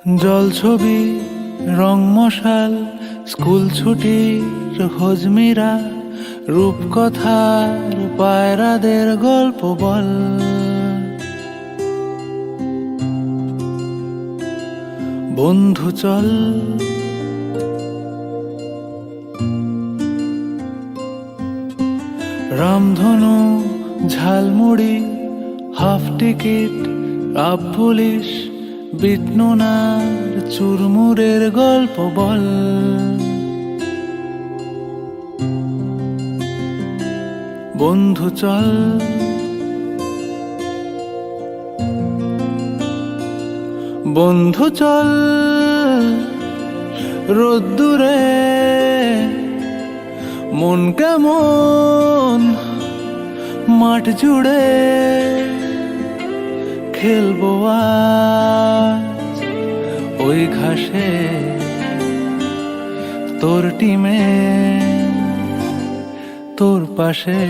জলছবি, রং মশাল, স্কুল ছুটির হজমিরা, রূপকথার পায়রাদের গল্প বল। বন্ধু চল, রামধনু, ঝালমুড়ি, হাফ টিকিট, আপ পুলিশ, বিটনুনার চুরমুরের গল্প বল। বন্ধু চল, বন্ধু চল, রোদ্দুরে মন কেমন মাঠ জুড়ে, খেলবো আজ ওই ঘাসে তোর টিমে তোর পাশে।